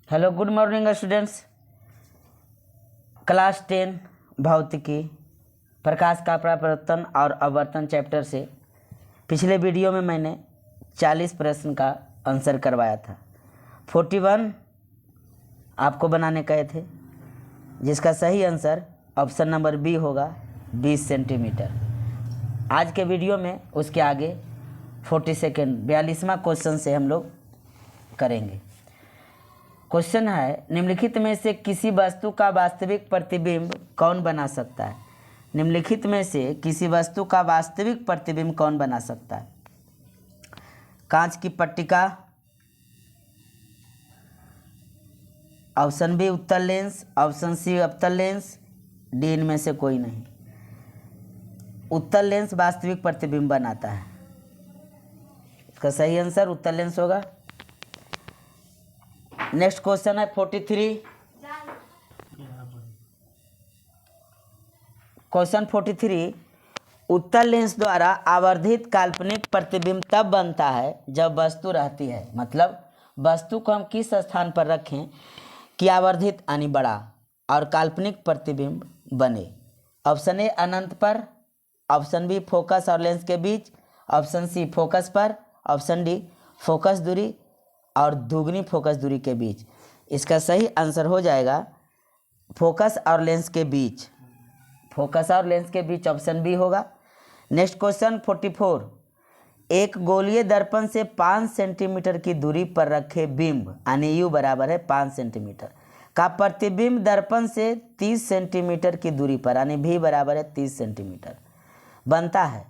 Hello, good morning students. Class 10 भौतिकी प्रकाश का परावर्तन और अपवर्तन चैप्टर से पिछले वीडियो में मैंने 40 प्रश्न का आंसर करवाया था। 41 आपको बनाने कहे थे, जिसका सही आंसर ऑप्शन नंबर बी होगा 20 सेंटीमीटर। आज के वीडियो में उसके आगे 42वां क्वेश्चन से हम लोग करेंगे। क्वेश्चन है, निम्नलिखित में से किसी वस्तु का वास्तविक प्रतिबिंब कौन बना सकता है? निम्नलिखित में से किसी वस्तु का वास्तविक प्रतिबिंब कौन बना सकता है? कांच की पट्टिका, ऑप्शन बी उत्तल लेंस, ऑप्शन सी अवतल लेंस, डी इनमें से कोई नहीं। उत्तल लेंस वास्तविक प्रतिबिंब बनाता है। इसका सही आंसर उत्तल लेंस होगा। नेक्स्ट क्वेश्चन है 43। क्वेश्चन 43, उत्तल लेंस द्वारा आवर्धित काल्पनिक प्रतिबिंब तब बनता है जब वस्तु रहती है। मतलब वस्तु को हम किस स्थान पर रखें कि आवर्धित यानी बड़ा और काल्पनिक प्रतिबिंब बने। ऑप्शन ए अनंत पर, ऑप्शन बी फोकस और लेंस के बीच, ऑप्शन सी फोकस पर, ऑप्शन डी फोकस दूरी और दुगनी फोकस दूरी के बीच। इसका सही आंसर हो जाएगा फोकस और लेंस के बीच। फोकस और लेंस के बीच ऑप्शन बी होगा। नेक्स्ट क्वेश्चन 44, एक गोलीय दर्पण से 5 सेंटीमीटर की दूरी पर रखे बिंब यानी यू बराबर है 5 सेंटीमीटर का प्रतिबिंब दर्पण से 30 सेंटीमीटर की दूरी पर यानी भी बराबर है 30 सेंटीमीटर बनता है।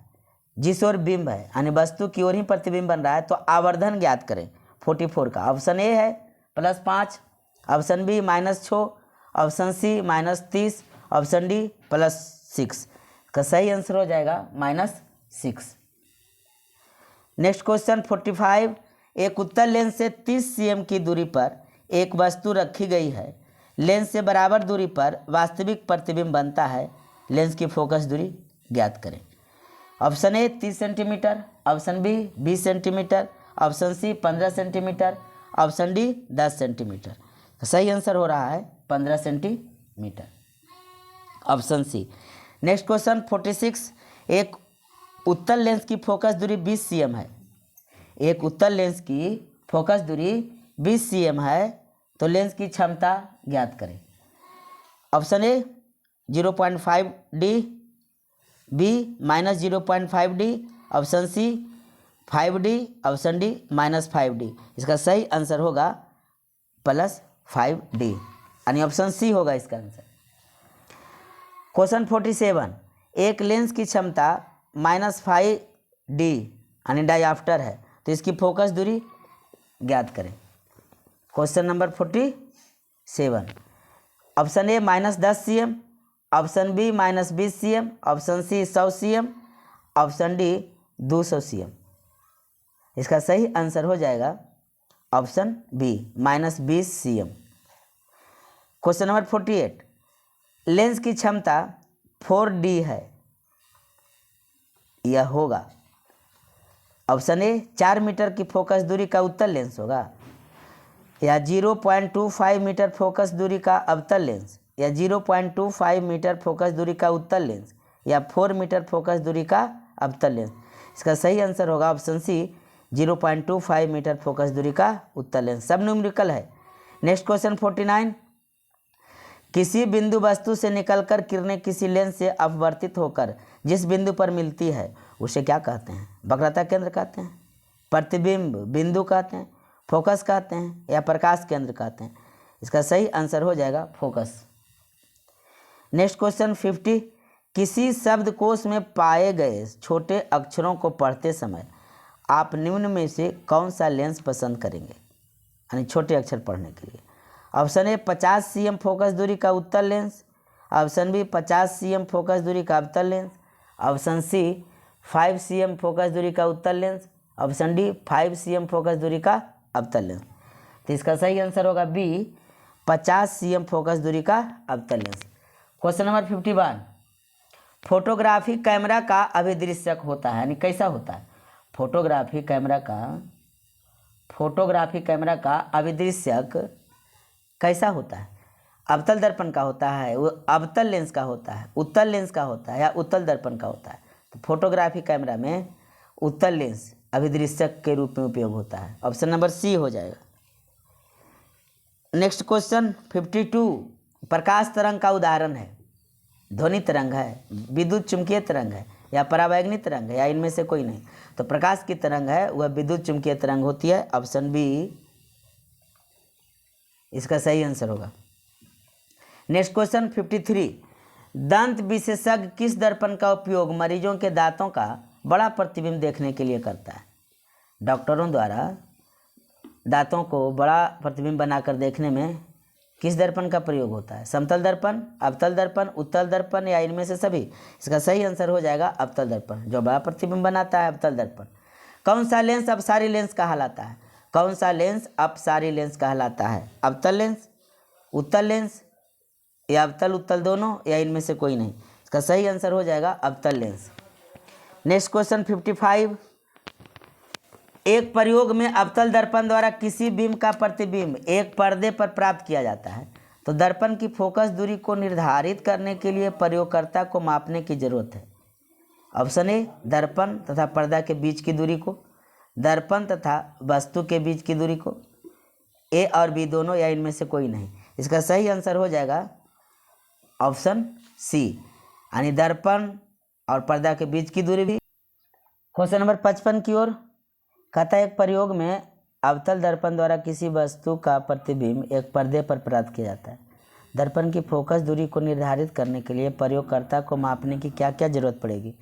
जिस ओर बिंब है यानी वस्तु की ओर ही प्रतिबिंब बन रहा है, तो आवर्धन ज्ञात करें। 44 का ऑप्शन ए है +5, option B -6, option C -30, option D +6। का सही आंसर हो जाएगा -6। नेक्स्ट क्वेश्चन 45, एक उत्तल लेंस से 30 cm की दूरी पर एक वस्तु रखी गई है। लेंस से बराबर दूरी पर वास्तविक प्रतिबिंब बनता है। लेंस की फोकस दूरी ज्ञात करें। Option A 30 centimetre, option B 20 centimetre, option C 15 centimetre, option D 10 centimetre. सही आंसर हो रहा है 15 centimetre, option C. Next question 46, एक उत्तल लेंस की फोकस दूरी 20 cm है। एक उत्तल लेंस की फोकस दूरी 20 cm है, तो लेंस की क्षमता ज्ञात करें। Option A 0.5 D, B -0.5 D, option C 5 D, option D -5 D. इसका सही आंसर होगा +5 डी यानी ऑप्शन सी होगा इसका आंसर। क्वेश्चन 47, एक लेंस की क्षमता -5 डी यानी डायऑप्टर है, तो इसकी फोकस दूरी ज्ञात करें। Question number 47, option A -10 cm, option B -20 cm, option C 100 cm, option D 200 cm। इसका सही आंसर हो जाएगा option B -20 cm। Question number 48, lens की क्षमता 4D है, यह होगा। ऑप्शन ए 4 मीटर की फोकस दूरी का उत्तल लेंस होगा, या 0.25 मीटर फोकस दूरी का अवतल लेंस, या 0.25 मीटर फोकस दूरी का उत्तल लेंस, या 4 मीटर फोकस दूरी का अवतल लेंस। इसका सही आंसर होगा ऑप्शन सी 0.25 मीटर फोकस दूरी का उत्तल लेंस। सब न्यूमेरिकल है। नेक्स्ट क्वेश्चन 49, किसी बिंदु वस्तु से निकलकर किरणें किसी लेंस से अपवर्तित होकर जिस बिंदु पर मिलती है उसे क्या कहते हैं? वक्रता केंद्र कहते हैं, प्रतिबिंब बिंदु कहते हैं, फोकस कहते हैं, या प्रकाश केंद्र कहते हैं। इसका सही आंसर हो जाएगा फोकस। नेक्स्ट क्वेश्चन 50, किसी शब्दकोश में पाए गए छोटे अक्षरों को पढ़ते समय आप निम्न में से कौन सा लेंस पसंद करेंगे यानी छोटे अक्षर पढ़ने के लिए? ऑप्शन ए 50 cm फोकस दूरी का उत्तल lens, option B 50 cm focus दूरी का अवतल lens, option C 5 cm focus दूरी का उत्तल lens, option D 5 cm focus दूरी का अवतल लेंस। तो इसका सही आंसर होगा बी 50 cm फोकस दूरी का अवतल lens. Question number 51, photography camera का अभिदृश्यक होता है यानी कैसा होता है? फोटोग्राफी कैमरा का अभिदृश्यक कैसा होता है? अवतल दर्पण का होता है, वो अवतल लेंस का होता है, उत्तल लेंस का होता है, या उत्तल दर्पण का होता है। तो फोटोग्राफी कैमरा में उत्तल लेंस अभिदृश्यक के रूप में उपयोग होता है। ऑप्शन नंबर सी हो जाएगा। नेक्स्ट क्वेश्चन 52, प्रकाश तरंग का उदाहरण है। ध्वनि तरंग है, विद्युत चुंबकीय तरंग है, या परावैंगनी तरंग है, या इनमें से कोई नहीं। तो प्रकाश की तरंग है वह विद्युत चुंबकीय तरंग होती है। ऑप्शन बी इसका सही आंसर होगा। नेक्स्ट क्वेश्चन 53, दंत विशेषज्ञ किस दर्पण का उपयोग मरीजों के दांतों का बड़ा प्रतिबिंब देखने के लिए करता है? डॉक्टरों द्वारा दांतों को बड़ा प्रतिबिंब बनाकर देखने में किस दर्पण का प्रयोग होता है? समतल दर्पण, अवतल दर्पण, उत्तल दर्पण, या इनमें से सभी? इसका सही आंसर हो जाएगा अवतल दर्पण, जो बड़ा प्रतिबिंब बनाता है अवतल दर्पण। कौन सा लेंस अपसारी लेंस कहलाता है? कौन सा लेंस अपसारी लेंस कहलाता है? अवतल लेंस, उत्तल लेंस, या अवतल उत्तल दोनों, या इनमें से कोई नहीं? इसका सही आंसर हो जाएगा अवतल लेंस। नेक्स्ट क्वेश्चन 55, एक प्रयोग में अवतल दर्पण द्वारा किसी बिंब का प्रतिबिंब एक पर्दे पर प्राप्त किया जाता है, तो दर्पण की फोकस दूरी को निर्धारित करने के लिए प्रयोगकर्ता को मापने की जरूरत है। ऑप्शन ए, दर्पण तथा पर्दा के बीच की दूरी को, दर्पण तथा वस्तु के बीच की दूरी को, ए और बी दोनों, या इनमें से कोई नहीं? इसका सही आंसर हो जाएगा ऑप्शन सी, यानी दर्पण और पर्दा के बीच की दूरी भी। क्वेश्चन नंबर 55 की ओर कहता है, एक प्रयोग में अवतल दर्पण द्वारा किसी वस्तु का प्रतिबिंब एक पर्दे पर प्राप्त किया जाता है। दर्पण की फोकस दूरी को निर्धारित करने के लिए प्रयोगकर्ता को मापने की क्या क्या जरूरत पड़ेगी?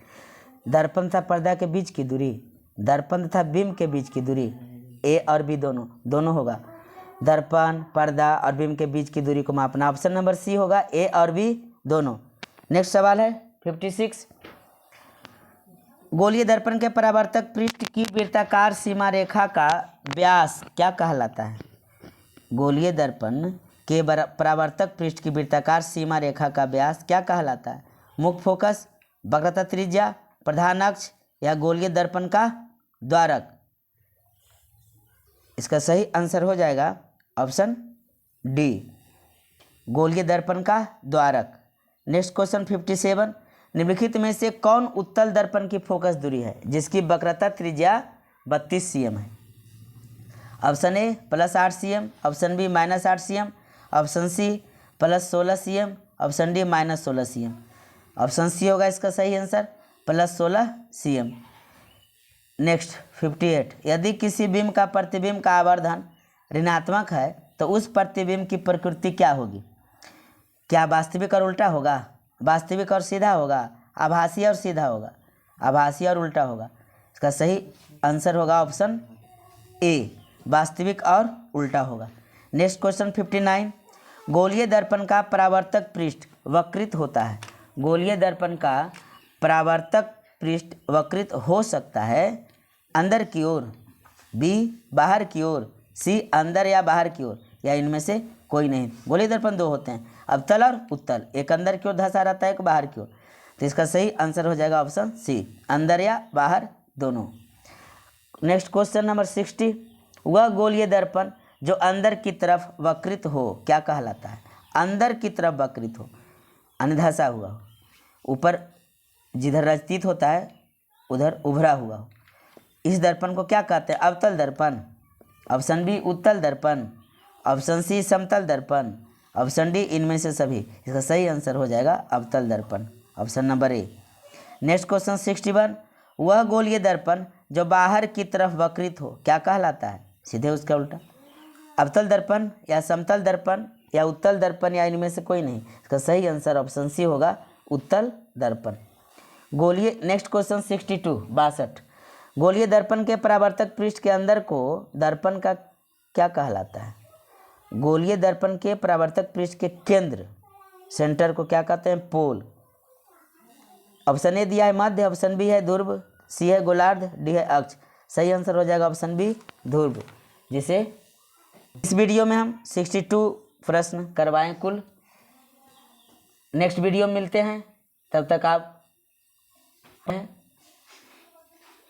दर्पण तथा पर्दा के बीच की दूरी, दर्पण तथा बिंब के बीच की दूरी, ए और बी दोनों, दोनों होगा। दर्पण, पर्दा और बिंब के बीच की दूरी को मापना। ऑप्शन नंबर सी होगा, ए और बी दोनों। नेक्स्ट सवाल है 56, गोलीय दर्पण के परावर्तक पृष्ठ की वृत्ताकार सीमा रेखा का व्यास क्या कहलाता है? गोलीय दर्पण के परावर्तक पृष्ठ की वृत्ताकार सीमा रेखा का व्यास क्या कहलाता है? मुख्य फोकस, वक्रता त्रिज्या, प्रधान अक्ष, या गोलीय दर्पण का द्वारक? इसका सही आंसर हो जाएगा ऑप्शन डी, गोलीय दर्पण का द्वारक। नेक्स्ट क्वेश्चन 57, निम्नलिखित में से कौन उत्तल दर्पण की फोकस दूरी है जिसकी वक्रता त्रिज्या 32 cm है? Option A +8 cm, option B -8 cm, option C +16 cm, option D -16 cm। Option C होगा इसका सही आंसर, +16 cm। नेक्स्ट 58, यदि किसी बिंब का प्रतिबिंब का आवर्धन ऋणात्मक है तो उस प्रतिबिंब की प्रकृति क्या होगी? क्या वास्तविक और उल्टा होगा, वास्तविक और सीधा होगा, आभासी और सीधा होगा, आभासी और उल्टा होगा? इसका सही आंसर होगा ऑप्शन ए, वास्तविक और उल्टा होगा। नेक्स्ट क्वेश्चन 59, गोलीय दर्पण का परावर्तक पृष्ठ वक्रित होता है। गोलीय दर्पण का परावर्तक पृष्ठ वक्रित हो सकता है अंदर की ओर, बी बाहर की ओर, सी अंदर या बाहर की ओर, या इनमें से कोई नहीं? गोलीय दर्पण दो होते हैं, अवतल और उत्तल, एक अंदर की ओर धंसा रहता है, एक बाहर की ओर। तो इसका सही आंसर हो जाएगा ऑप्शन सी, अंदर या बाहर दोनों। नेक्स्ट क्वेश्चन नंबर 60, वह गोलीय दर्पण जो अंदर की तरफ वक्रित हो क्या कहलाता है? अंदर की तरफ वक्रित हो, धंसा हुआ हो, ऊपर जिधर रचित होता है उधर उभरा हुआ हो, इस दर्पण को क्या कहते हैं? अवतल दर्पण। ऑप्शन बी उत्तल दर्पण, ऑप्शन सी समतल दर्पण, ऑप्शन डी इनमें से सभी। इसका सही आंसर हो जाएगा अवतल दर्पण, option number A. Next question 61, वह गोलीय दर्पण जो बाहर की तरफ वक्रित हो क्या कहलाता है? सीधे उसका उल्टा, अवतल दर्पण या समतल दर्पण या उत्तल दर्पण, या इनमें से कोई नहीं? इसका सही आंसर ऑप्शन सी होगा, उत्तल दर्पण। गोलीय नेक्स्ट क्वेश्चन 62, गोलीय दर्पण के परावर्तक पृष्ठ के अंदर को दर्पण का क्या कहलाता है? गोलीय दर्पण के परावर्तक पृष्ठ के केंद्र, सेंटर को क्या कहते हैं? पोल। ऑप्शन ए दिया है मध्य, ऑप्शन बी है ध्रुव, सी है गोलार्ध, डी है अक्ष। सही आंसर हो जाएगा ऑप्शन बी ध्रुव, जिसे इस वीडियो में हम 62 प्रश्न करवाएं कुल। नेक्स्ट वीडियो में मिलते हैं, तब तक आप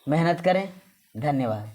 मेहनत करें। धन्यवाद।